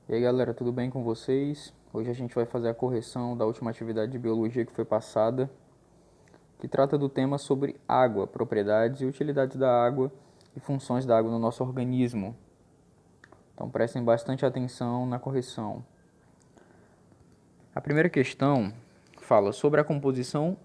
E aí galera, tudo bem com vocês? Hoje a gente vai fazer a correção da última atividade de biologia que foi passada, que trata do tema sobre água, propriedades e utilidades da água e funções da água no nosso organismo. Então prestem bastante atenção na correção. A primeira questão fala sobre a composição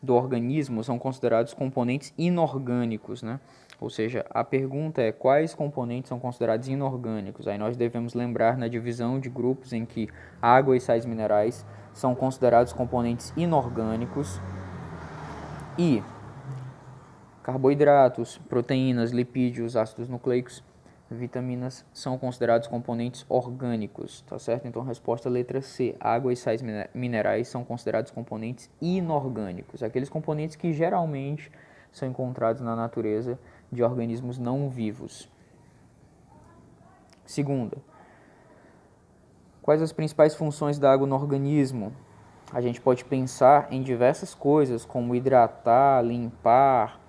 do organismo, são considerados componentes inorgânicos, né? Ou seja, a pergunta é quais componentes são considerados inorgânicos. Aí nós devemos lembrar na divisão de grupos em que água e sais minerais são considerados componentes inorgânicos e carboidratos, proteínas, lipídios, ácidos nucleicos, vitaminas são considerados componentes orgânicos, tá certo? Então, resposta letra C. Água e sais minerais são considerados componentes inorgânicos, aqueles componentes que geralmente são encontrados na natureza de organismos não vivos. Segunda, quais as principais funções da água no organismo? A gente pode pensar em diversas coisas, como hidratar, limpar.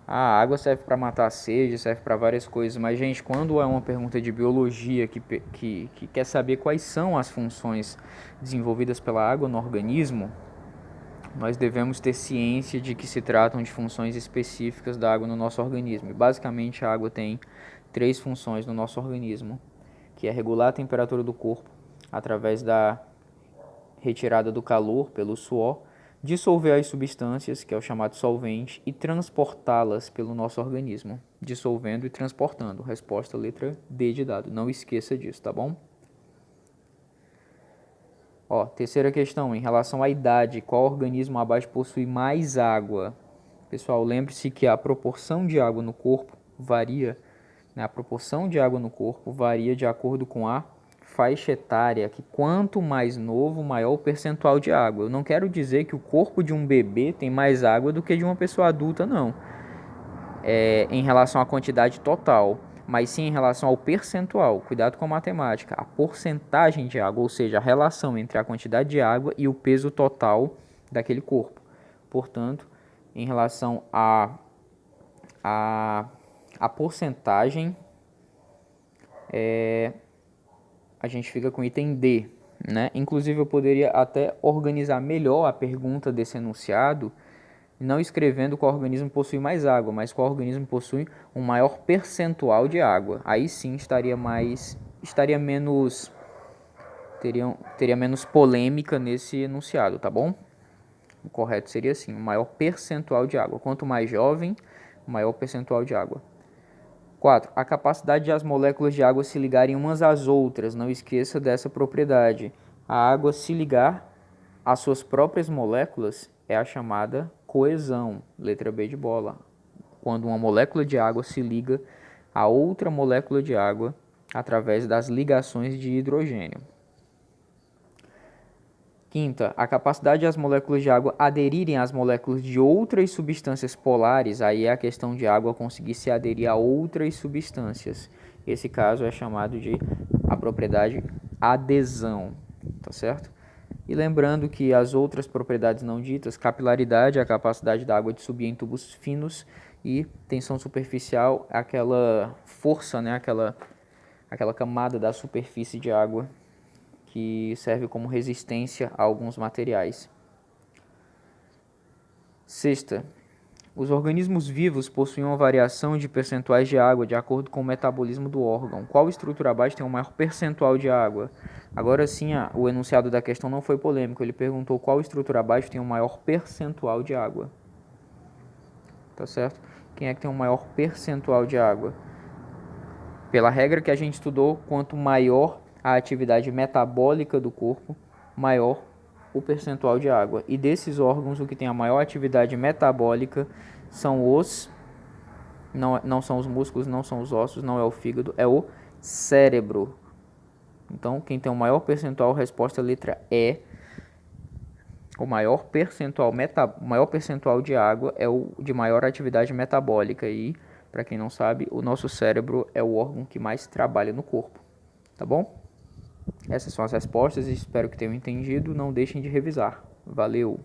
A água serve para matar a sede, serve para várias coisas, mas, gente, quando é uma pergunta de biologia que quer saber quais são as funções desenvolvidas pela água no organismo, nós devemos ter ciência de que se tratam de funções específicas da água no nosso organismo. E, basicamente, a água tem 3 funções no nosso organismo, que é regular a temperatura do corpo através da retirada do calor pelo suor, dissolver as substâncias, que é o chamado solvente, e transportá-las pelo nosso organismo, dissolvendo e transportando. Resposta letra D de dado. Não esqueça disso, tá bom? Terceira questão, em relação à idade, qual organismo abaixo possui mais água? Pessoal, lembre-se que a proporção de água no corpo varia, né? A proporção de água no corpo varia de acordo com a faixa etária, que quanto mais novo, maior o percentual de água. Eu não quero dizer que o corpo de um bebê tem mais água do que de uma pessoa adulta, não. Em relação à quantidade total, mas sim em relação ao percentual. Cuidado com a matemática. A porcentagem de água, ou seja, a relação entre a quantidade de água e o peso total daquele corpo. Portanto, em relação a porcentagem, a gente fica com o item D, né? Inclusive, eu poderia até organizar melhor a pergunta desse enunciado, não escrevendo qual organismo possui mais água, mas qual organismo possui um maior percentual de água. Aí sim teria menos polêmica nesse enunciado, tá bom? O correto seria assim, o maior percentual de água. Quanto mais jovem, maior percentual de água. 4. A capacidade de as moléculas de água se ligarem umas às outras. Não esqueça dessa propriedade. A água se ligar às suas próprias moléculas é a chamada coesão. Letra B de bola. Quando uma molécula de água se liga a outra molécula de água através das ligações de hidrogênio. Quinta, a capacidade das moléculas de água aderirem às moléculas de outras substâncias polares, aí é a questão de água conseguir se aderir a outras substâncias. Esse caso é chamado de a propriedade adesão, tá certo? E lembrando que as outras propriedades não ditas, capilaridade é a capacidade da água de subir em tubos finos e tensão superficial, aquela força, né, aquela camada da superfície de água que serve como resistência a alguns materiais. Sexta, os organismos vivos possuem uma variação de percentuais de água de acordo com o metabolismo do órgão. Qual estrutura abaixo tem o maior percentual de água? Agora sim, o enunciado da questão não foi polêmico. Ele perguntou qual estrutura abaixo tem o maior percentual de água. Tá certo? Quem é que tem o maior percentual de água? Pela regra que a gente estudou, quanto maior a atividade metabólica do corpo, maior o percentual de água. E desses órgãos, o que tem a maior atividade metabólica são os... Não são os músculos, não são os ossos, não é o fígado, é o cérebro. Então, quem tem o maior percentual, resposta letra E. O maior percentual de água é o de maior atividade metabólica. E, para quem não sabe, o nosso cérebro é o órgão que mais trabalha no corpo. Tá bom? Essas são as respostas e espero que tenham entendido. Não deixem de revisar. Valeu!